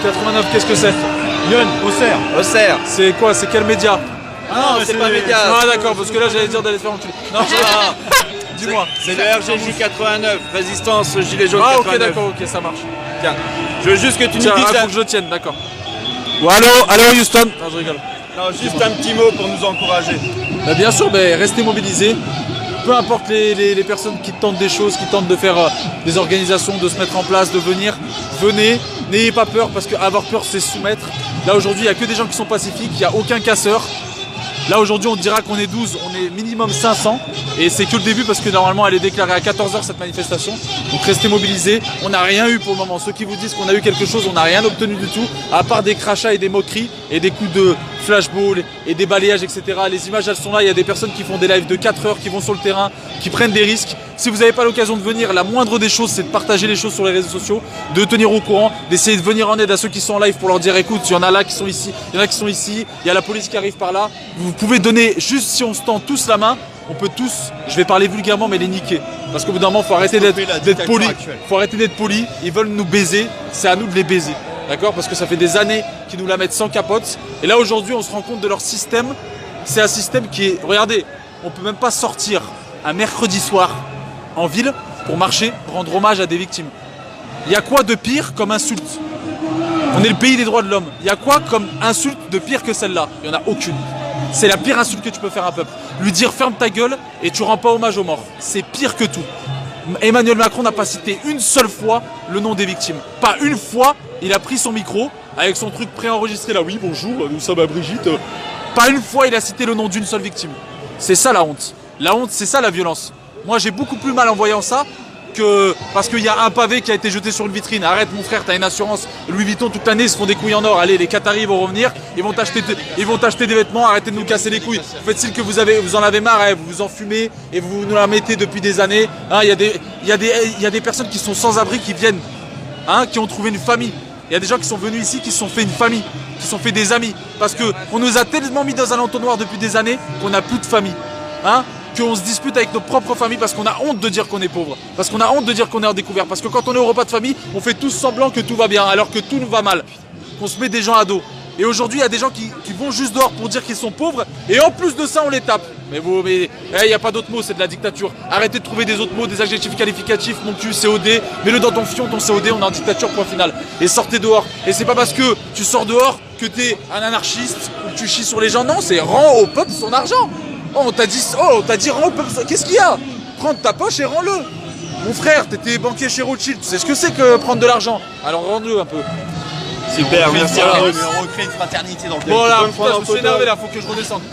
89, qu'est-ce que c'est? Lyon, Auxerre. Auxerre. C'est quoi? C'est quel média? Ah non, c'est pas média. Ah d'accord, parce que là j'allais dire d'aller se faire enculer. Non, dis-moi. C'est le RGJ 89, Résistance Gilets jaunes Ah 89. ok, d'accord, ok, ça marche. Tiens, je veux juste que tu Tiens, nous dises... faut que je le tienne, d'accord. Ou allô Houston. Non, je rigole. Non, juste un petit mot pour nous encourager. Bah, bien sûr, restez mobilisés. Peu importe les personnes qui tentent des choses, qui tentent de faire des organisations, de se mettre en place, de venir, venez, n'ayez pas peur parce qu'avoir peur c'est se soumettre. Là aujourd'hui il n'y a que des gens qui sont pacifiques, il n'y a aucun casseur. Là aujourd'hui on dira qu'on est 12, on est minimum 500 et c'est que le début parce que normalement elle est déclarée à 14 h cette manifestation. Donc restez mobilisés, on n'a rien eu pour le moment. Ceux qui vous disent qu'on a eu quelque chose, on n'a rien obtenu du tout, à part des crachats et des moqueries et des coups de flashball et des balayages, etc. Les images elles sont là, il y a des personnes qui font des lives de 4 heures, qui vont sur le terrain, qui prennent des risques. Si vous n'avez pas l'occasion de venir, la moindre des choses c'est de partager les choses sur les réseaux sociaux, de tenir au courant, d'essayer de venir en aide à ceux qui sont en live pour leur dire écoute, il y en a là qui sont ici, il y en a qui sont ici, il y a la police qui arrive par là. Vous pouvez donner, juste si on se tend tous la main, on peut tous, je vais parler vulgairement mais les niquer. Parce qu'au bout d'un moment, il faut arrêter d'être poli. Faut arrêter d'être poli, ils veulent nous baiser, c'est à nous de les baiser. D'accord? Parce que ça fait des années qu'ils nous la mettent sans capote. Et là aujourd'hui on se rend compte de leur système. C'est un système qui est... Regardez, on peut même pas sortir un mercredi soir en ville pour marcher, rendre hommage à des victimes. Il y a quoi de pire comme insulte? On est le pays des droits de l'homme. Il y a quoi comme insulte de pire que celle-là? Il n'y en a aucune. C'est la pire insulte que tu peux faire à un peuple. Lui dire ferme ta gueule et tu rends pas hommage aux morts. C'est pire que tout. Emmanuel Macron n'a pas cité une seule fois le nom des victimes. Pas une fois, il a pris son micro avec son truc préenregistré là. Oui, bonjour, nous sommes à Brigitte. Pas une fois il a cité le nom d'une seule victime. C'est ça la honte. La honte, c'est ça la violence. Moi j'ai beaucoup plus mal en voyant ça que parce qu'il y a un pavé qui a été jeté sur une vitrine. Arrête mon frère, t'as une assurance Louis Vuitton toute l'année, ils se font des couilles en or. Allez, les Qataris vont revenir, ils vont t'acheter des vêtements, arrêtez de nous casser les couilles. Faites-il que vous en avez marre, hein, vous vous en fumez et vous nous la mettez depuis des années. Hein, il y a des personnes qui sont sans abri qui viennent, hein, qui ont trouvé une famille. Il y a des gens qui sont venus ici, qui se sont fait une famille, qui se sont fait des amis. Parce qu'on nous a tellement mis dans un entonnoir depuis des années qu'on n'a plus de famille. Hein, qu'on se dispute avec nos propres familles parce qu'on a honte de dire qu'on est pauvre, parce qu'on a honte de dire qu'on est en découvert, parce que quand on est au repas de famille, on fait tous semblant que tout va bien alors que tout nous va mal, qu'on se met des gens à dos. Et aujourd'hui, il y a des gens qui vont juste dehors pour dire qu'ils sont pauvres et en plus de ça, on les tape. Mais il n'y a pas d'autre mot, c'est de la dictature. Arrêtez de trouver des autres mots, des adjectifs qualificatifs, mon cul, COD, mets-le dans ton fion, ton COD, on est en dictature, point final. Et sortez dehors. Et c'est pas parce que tu sors dehors que t'es un anarchiste ou que tu chies sur les gens, non, c'est rends au peuple son argent. Oh, on t'a dit rends au peuple. Qu'est-ce qu'il y a? Prends de ta poche et rends-le. Mon frère, t'étais banquier chez Rothschild, tu sais ce que c'est que prendre de l'argent. Alors rends-le un peu. Super, merci. On recrée une fraternité dans le pays. Bon là, putain, je me suis énervé là, faut que je redescende.